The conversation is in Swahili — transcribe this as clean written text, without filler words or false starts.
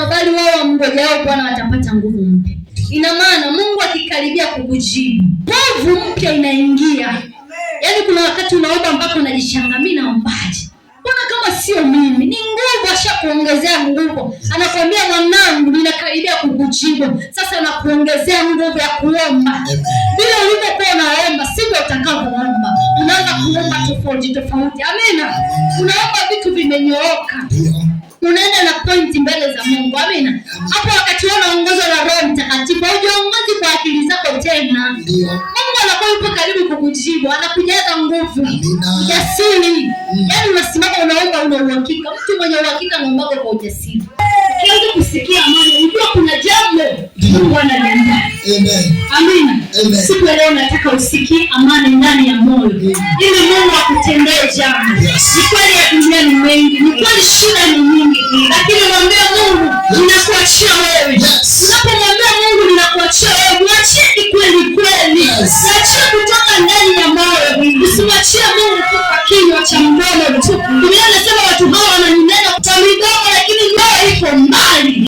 5 bali wao wamngojao Bwana watapata nguvu mpya. Ina maana Mungu akikaribia kukujibu, nguvu mpya inaingia. Yaani kuna wakati unaomba mpaka unajishanga, mimi naombaje? Mbona kama sio mimi? Ni nguvu, ashakuongezea nguvu. Anakuambia mwanangu, ninakaribia kukujibu. Sasa anakuongezea nguvu ya kuomba. Bila ulivyokuwa unaomba, sivyo utakavyoomba. Unaanza kuomba tofauti. Amina. Unaomba vitu vimenyooka. Unaenda na point mbele za Mungu. Amina. Hapo wakati unaongozwa na Roho Mtakatifu, hujaongozi kwa akili zako tena. Mungu anakuwa yupo karibu kukujibu, anakujaza nguvu, ujasiri. Yaani unasimama unaomba una uhakika. Mtu mwenye uhakika anaomba kwa ujasiri. Ukianza kusikia amani, unajua kuna jambo Mungu analiandaa. Amina. Siku leo nataka usikie amani ndani ya moyo. Ili Mungu akutendee jambo. Ni kweli ya dunia ni mengi, ni kweli shida ni nyingi, lakini mwambie Mungu ninakuachia wewe. Unapomwambia Mungu ninakuachia wewe, mwachie kweli kweli. Mwachie kutoka ndani ya moyo. Usimwachie Mungu kwa kinywa cha mdomo tu. Biblia inasema watu hao wananena kwa midomo lakini roho iko mbali.